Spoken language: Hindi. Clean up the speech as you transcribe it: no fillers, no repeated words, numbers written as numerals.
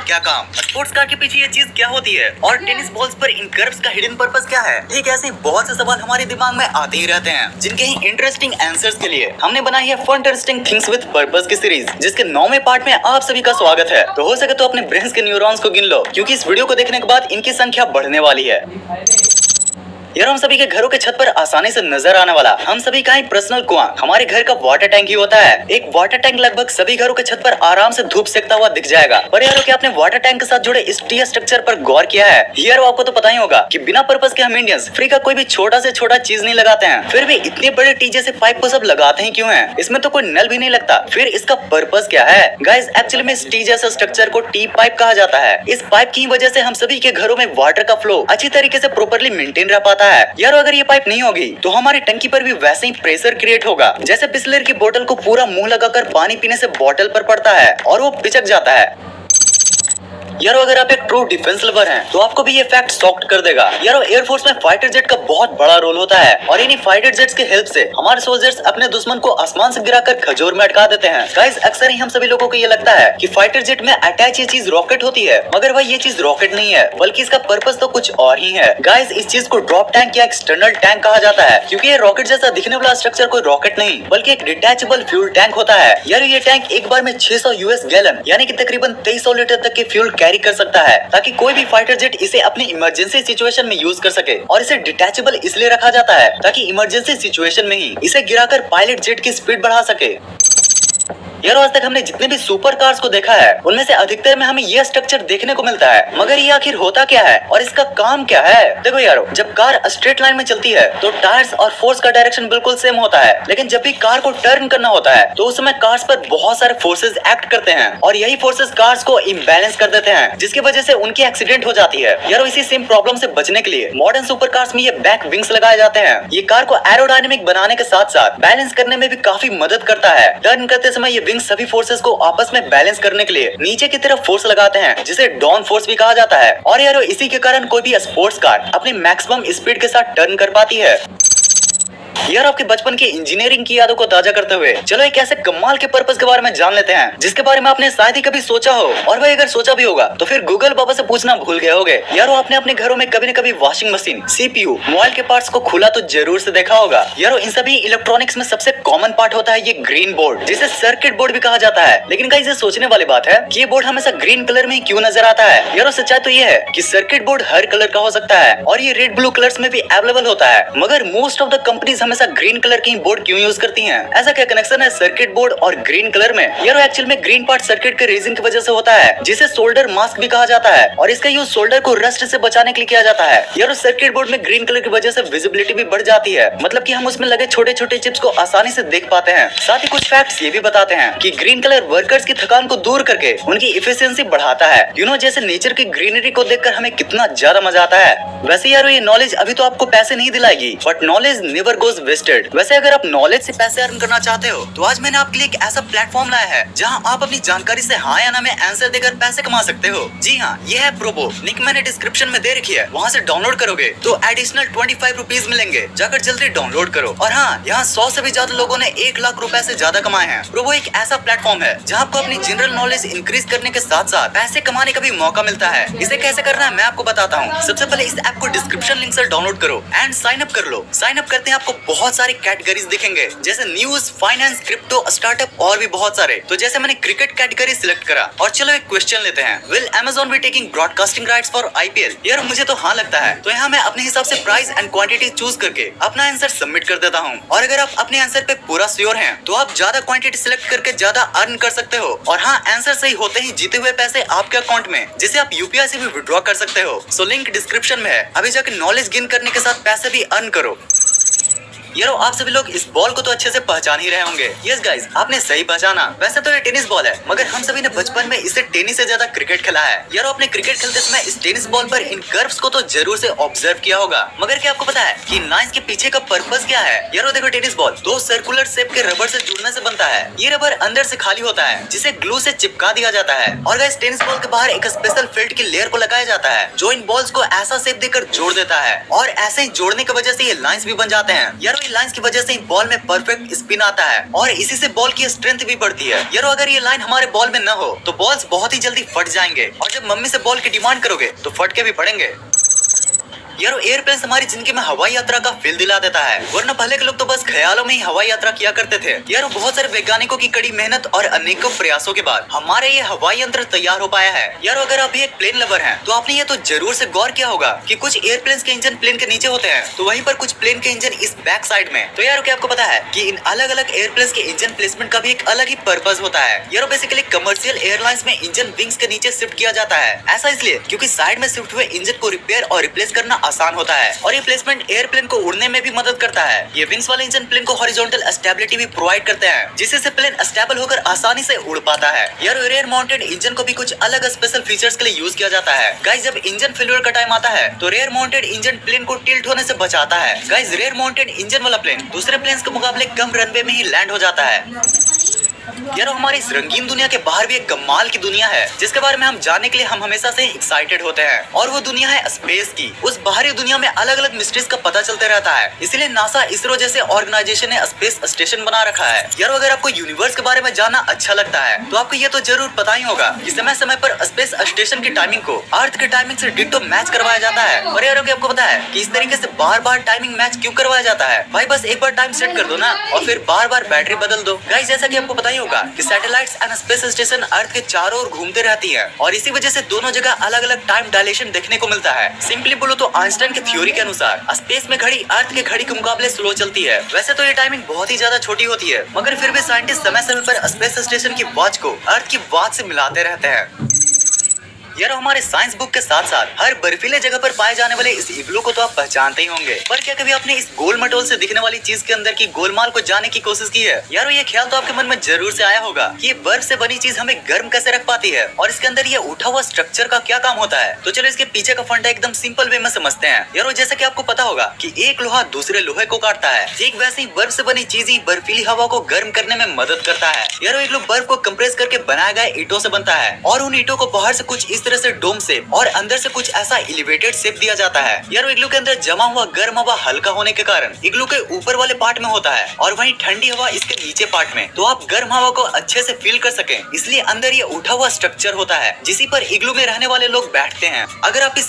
क्या काम, स्पोर्ट्स कार के पीछे ये चीज क्या होती है और टेनिस बॉल्स पर इन कर्व्स का हिडन पर्पस क्या है। ठीक ऐसे बहुत से सवाल हमारे दिमाग में आते ही रहते हैं, जिनके ही इंटरेस्टिंग आंसर्स के लिए हमने बनाई है fun interesting things with purpose की सीरीज, जिसके 9वें पार्ट में आप सभी का स्वागत है। तो हो सके तो अपने ब्रेन्स के न्यूरॉन्स को गिन लो, क्योंकि इस वीडियो को देखने के बाद इनकी संख्या बढ़ने वाली है। यार हम सभी के घरों के छत पर आसानी से नजर आने वाला हम सभी का ही पर्सनल कुआं हमारे घर का वाटर टैंक ही होता है। एक वाटर टैंक लगभग सभी घरों के छत पर आराम से धूप सेकता हुआ दिख जाएगा। पर यार क्या आपने वाटर टैंक के साथ जुड़े इस टी स्ट्रक्चर पर गौर किया है? यार आपको तो पता ही होगा कि बिना पर्पस के हम इंडियंस फ्री का कोई भी छोटा से छोटा चीज नहीं लगाते हैं, फिर भी इतने बड़े टी जैसे पाइप को सब लगाते हैं क्यों है? इसमें तो कोई नल भी नहीं लगता, फिर इसका पर्पस क्या है? गाइस एक्चुअली में इस टी जैसा स्ट्रक्चर को टी पाइप कहा जाता है। इस पाइप की वजह से हम सभी के घरों में वाटर का फ्लो अच्छी तरीके से प्रॉपर्ली मेंटेन रह पाता है। यार अगर ये पाइप नहीं होगी तो हमारी टंकी पर भी वैसे ही प्रेशर क्रिएट होगा, जैसे बिस्लरी की बोतल को पूरा मुंह लगाकर पानी पीने से बोतल पर पड़ता है और वो पिचक जाता है। यार अगर आप एक ट्रू डिफेंस लवर हैं, तो आपको भी ये फैक्ट शॉक्ड कर देगा। यार एयरफोर्स में फाइटर जेट का बहुत बड़ा रोल होता है और इन्हीं फाइटर जेट्स के हेल्प से हमारे सोल्जर्स अपने दुश्मन को आसमान से गिराकर खजूर में अटका देते हैं। गाइस अक्सर ही हम सभी लोगों को ये लगता है कि फाइटर जेट में अटैच ये चीज रॉकेट होती है, मगर भाई ये चीज रॉकेट नहीं है, बल्कि इसका पर्पस तो कुछ और ही है। गाइस इस चीज को ड्रॉप टैंक या एक्सटर्नल टैंक कहा जाता है, क्योंकि ये रॉकेट जैसा दिखने वाला स्ट्रक्चर कोई रॉकेट नहीं बल्कि एक डिटैचेबल फ्यूल टैंक होता है। यार ये टैंक एक बार में 600 यूएस गैलन यानी कि तकरीबन 2300 लीटर तक के फ्यूल कैरी कर सकता है, ताकि कोई भी फाइटर जेट इसे अपनी इमरजेंसी सिचुएशन में यूज कर सके। और इसे डिटैचेबल इसलिए रखा जाता है ताकि इमरजेंसी सिचुएशन में ही इसे गिराकर पायलट जेट की स्पीड बढ़ा सके। यार आज तक हमने जितने भी सुपर कार्स को देखा है उनमें से अधिकतर में हमें यह स्ट्रक्चर देखने को मिलता है, मगर ये आखिर होता क्या है और इसका काम क्या है? देखो यारो, जब कार स्ट्रेट लाइन में चलती है तो टायर्स और फोर्स का डायरेक्शन बिल्कुल सेम होता है, लेकिन जब भी कार को टर्न करना होता है तो उस समय कार्स पर बहुत सारे फोर्सेस एक्ट करते हैं और यही फोर्सेस कार्स को इम्बैलेंस कर देते हैं, जिसकी वजह से उनकी एक्सीडेंट हो जाती है। यारो इसी सेम प्रॉब्लम से बचने के लिए मॉडर्न सुपर कार्स में ये बैक विंग्स लगाए जाते हैं। ये कार को एरोडायनेमिक बनाने के साथ साथ बैलेंस करने में भी काफी मदद करता है। टर्न करते समय ये विंग्स सभी फोर्सेस को आपस में बैलेंस करने के लिए नीचे की तरफ फोर्स लगाते हैं, जिसे डाउन फोर्स भी कहा जाता है। और यारो इसी के कारण कोई भी स्पोर्ट्स कार अपनी मैक्सिमम स्पीड के साथ टर्न कर पाती है। यार आपके बचपन की इंजीनियरिंग की यादों को ताजा करते हुए चलो एक ऐसे कमाल के पर्पस के बारे में जान लेते हैं, जिसके बारे में आपने शायद ही कभी सोचा हो, और भाई अगर सोचा भी होगा तो फिर गूगल बाबा से पूछना भूल गए होगे। यार आपने अपने घरों में कभी न कभी वॉशिंग मशीन, सीपीयू, मोबाइल के पार्ट्स को खुला तो जरूर से देखा होगा। यार इन सभी इलेक्ट्रॉनिक्स में सबसे कॉमन पार्ट होता है ये ग्रीन बोर्ड, जिसे सर्किट बोर्ड भी कहा जाता है। लेकिन गाइस ये सोचने वाली बात है कि ये बोर्ड हमेशा ग्रीन कलर में ही क्यों नजर आता है? यार सच्चाई तो ये है कि सर्किट बोर्ड हर कलर का हो सकता है और ये रेड ब्लू कलर्स में भी अवेलेबल होता है, मगर मोस्ट ऑफ द कंपनीज हमेशा ग्रीन कलर की बोर्ड क्यों यूज करती हैं? ऐसा क्या कनेक्शन है सर्किट बोर्ड और ग्रीन कलर में? यार एक्चुअल में ग्रीन पार्ट सर्किट के रीजन की वजह से होता है, जिसे सोल्डर मास्क भी कहा जाता है, और इसका यूज सोल्डर को रस्ट से बचाने के लिए किया जाता है। यार सर्किट बोर्ड में ग्रीन कलर की वजह से विजिबिलिटी भी बढ़ जाती है, मतलब कि हम उसमें लगे छोटे छोटे चिप्स को आसानी से देख पाते हैं। साथ ही कुछ फैक्ट्स ये भी बताते हैं कि ग्रीन कलर वर्कर्स की थकान को दूर करके उनकी इफिशियंसी बढ़ाता है। जैसे नेचर की ग्रीनरी को देखकर हमें कितना ज्यादा मजा आता है। वैसे यार ये नॉलेज अभी तो आपको पैसे नहीं दिलाएगी, but knowledge never goes wasted. वैसे अगर आप नॉलेज से पैसे अर्न करना चाहते हो तो आज मैंने आपके लिए एक ऐसा प्लेटफॉर्म लाया है जहां आप अपनी जानकारी से हाँ या ना में आंसर देकर पैसे कमा सकते हो। जी हाँ, ये है प्रोबो। लिंक मैंने डिस्क्रिप्शन में दे रखी है, वहाँ से डाउनलोड करोगे तो एडिशनल 25 रुपीज मिलेंगे। जाकर जल्दी डाउनलोड करो। और हाँ, यहाँ 100 से भी ज्यादा लोगों ने 1 लाख रुपए से ज्यादा कमाए हैं। प्रोबो एक ऐसा प्लेटफॉर्म है जहाँ आपको अपनी जनरल नॉलेज इंक्रीज करने के साथ साथ पैसे कमाने का भी मौका मिलता है। इसे कैसे करना है मैं आपको बताता हूँ। सबसे पहले इस ऐप को डिस्क्रिप्शन लिंक से डाउनलोड करो एंड साइन अप कर लो। साइन अप करते हैं आपको बहुत सारी कैटेगरीज दिखेंगे, जैसे न्यूज, फाइनेंस, क्रिप्टो, स्टार्टअप और भी बहुत सारे। तो जैसे मैंने क्रिकेट कैटेगरी सिलेक्ट करा। और चलो एक क्वेश्चन लेते हैं, will Amazon be taking broadcasting rights for IPL? यार मुझे तो हाँ लगता है, तो यहाँ मैं अपने हिसाब से प्राइस एंड क्वांटिटी चूज करके अपना आंसर सबमिट कर देता हूँ। और अगर आप अपने आंसर पे पूरा श्योर हैं, तो आप ज्यादा क्वांटिटी सिलेक्ट करके ज्यादा अर्न कर सकते हो। और हाँ, आंसर सही होते ही जीते हुए पैसे आपके अकाउंट में, जिसे आप यूपीआई से भी विड्रॉ कर सकते हो। सो लिंक डिस्क्रिप्शन में है, अभी जाकर नॉलेज गेन करने के साथ पैसे भी अर्न करो। यारो आप सभी लोग इस बॉल को तो अच्छे से पहचान ही रहे होंगे। यस गाइस, आपने सही पहचाना। वैसे तो ये टेनिस बॉल है, मगर हम सभी ने बचपन में इससे टेनिस से ज्यादा क्रिकेट खेला है। यारो आपने क्रिकेट खेलते समय इस टेनिस बॉल पर इन कर्व्स को तो जरूर से ऑब्जर्व किया होगा, मगर क्या आपको पता है कि इन लाइंस के पीछे का पर्पस क्या है? यारो देखो, टेनिस बॉल 2 सर्कुलर शेप के रबर से जुड़ने से बनता है। ये रबर अंदर से खाली होता है, जिसे ग्लू से चिपका दिया जाता है। और गाइस टेनिस बॉल के बाहर एक स्पेशल फिल्ट की लेयर को लगाया जाता है, जो इन बॉल्स को ऐसा शेप देकर जोड़ देता है। और ऐसे ही जोड़ने की वजह से ये लाइंस भी बन जाते हैं। यार यारो ये लाइंस की वजह से बॉल में परफेक्ट स्पिन आता है और इसी से बॉल की स्ट्रेंथ भी बढ़ती है। यारो अगर ये लाइन हमारे बॉल में न हो तो बॉल्स बहुत ही जल्दी फट जाएंगे और जब मम्मी से बॉल की डिमांड करोगे तो फट के भी पड़ेंगे। यारो एयरप्लेन हमारी जिंदगी में हवाई यात्रा का फील दिला देता है, वरना पहले के लोग तो बस ख्यालों में ही हवाई यात्रा किया करते थे। यारो बहुत सारे वैज्ञानिकों की कड़ी मेहनत और अनेकों प्रयासों के बाद हमारे ये हवाई यंत्र तैयार हो पाया है। यारो अगर आप भी एक प्लेन लवर हैं, तो आपने ये तो जरूर से गौर किया होगा कि कुछ एयरप्लेन के इंजन प्लेन के नीचे होते हैं, तो वहीं पर कुछ प्लेन के इंजन इस बैक साइड में। तो यारो क्या आपको पता है कि इन अलग अलग एयरप्लेन के इंजन प्लेसमेंट का भी एक अलग ही पर्पज होता है। यारो बेसिकली कमर्शियल एयरलाइंस में इंजन विंग्स के नीचे शिफ्ट किया जाता है। ऐसा इसलिए क्योंकि साइड में शिफ्ट हुए इंजन को रिपेयर और रिप्लेस करना आसान होता है और ये प्लेसमेंट एयरप्लेन को उड़ने में भी मदद करता है। ये विंग्स वाले इंजन प्लेन को हॉरिजॉन्टल स्टेबिलिटी भी प्रोवाइड करते हैं, जिससे प्लेन स्टेबल होकर आसानी से उड़ पाता है। यार रेयर माउंटेड इंजन को भी कुछ अलग स्पेशल फीचर्स के लिए यूज किया जाता है। गाइस जब इंजन फेलियर का टाइम आता है तो रेयर माउंटेड इंजन प्लेन को टिल्ट होने से बचाता है। गाइस रेयर माउंटेड इंजन वाला प्लेन दूसरे प्लेन्स के मुकाबले कम रनवे में ही लैंड हो जाता है। यार हमारी इस रंगीन दुनिया के बाहर भी एक कमाल की दुनिया है, जिसके बारे में हम जानने के लिए हम हमेशा से एक्साइटेड होते हैं, और वो दुनिया है स्पेस की। उस बाहरी दुनिया में अलग अलग मिस्ट्रीज का पता चलते रहता है, इसलिए नासा इसरो जैसे ऑर्गेनाइजेशन ने स्पेस स्टेशन बना रखा है। यार अगर आपको यूनिवर्स के बारे में जानना अच्छा लगता है तो आपको ये तो जरूर पता ही होगा कि समय समय पर स्पेस स्टेशन की टाइमिंग को अर्थ के टाइमिंग से डिट्टो मैच करवाया जाता है। और यार आपको पता है कि इस तरीके से बार बार टाइमिंग मैच क्यों करवाया जाता है? भाई बस एक बार टाइम सेट कर दो ना और फिर बार बार बैटरी बदल दो। गाइस जैसा कि आपको पता ही होगा कि सैटेलाइट्स एंड स्पेस स्टेशन अर्थ के चारों ओर घूमते रहती है और इसी वजह से दोनों जगह अलग अलग टाइम डायलेशन देखने को मिलता है। सिंपली बोलो तो आइंस्टाइन की थ्योरी के अनुसार स्पेस में घड़ी अर्थ के घड़ी के मुकाबले स्लो चलती है। वैसे तो ये टाइमिंग बहुत ही ज्यादा छोटी होती है, मगर फिर भी साइंटिस्ट समय समय पर स्पेस स्टेशन की वॉच को अर्थ की वॉच से मिलाते रहते हैं। यार हमारे साइंस बुक के साथ साथ हर बर्फीले जगह पर पाए जाने वाले इस इग्लू को तो आप पहचानते ही होंगे, पर क्या कभी आपने इस गोल मटोल से दिखने वाली चीज के अंदर की गोलमाल को जानने की कोशिश की है? यार ये ख्याल तो आपके मन में जरूर से आया होगा कि ये बर्फ से बनी चीज हमें गर्म कैसे रख पाती है और इसके अंदर ये उठा हुआ स्ट्रक्चर का क्या काम होता है। तो चलो इसके पीछे का फंडा एकदम सिंपल वे में समझते हैं। यार जैसा कि आपको पता होगा कि एक लोहा दूसरे लोहे को काटता है, ठीक वैसे ही बर्फ से बनी चीज ही बर्फीली हवा को गर्म करने में मदद करता है। यार एक लोग बर्फ को कंप्रेस करके बनाए गए ईंटों से बनता है और उन ईंटों को बाहर से कुछ इस तरह से डोम से और अंदर से कुछ ऐसा एलिवेटेड शेप दिया जाता है। यार इग्लू के अंदर जमा हुआ गर्म हवा हल्का होने के कारण इग्लू के ऊपर वाले पार्ट में होता है और वहीं ठंडी हवा इसके नीचे पार्ट में, तो आप गर्म हवा को अच्छे से फील कर सकें, इसलिए अंदर ये उठा हुआ स्ट्रक्चर होता है जिसी पर इग्लू में रहने वाले लोग बैठते हैं। अगर आप इस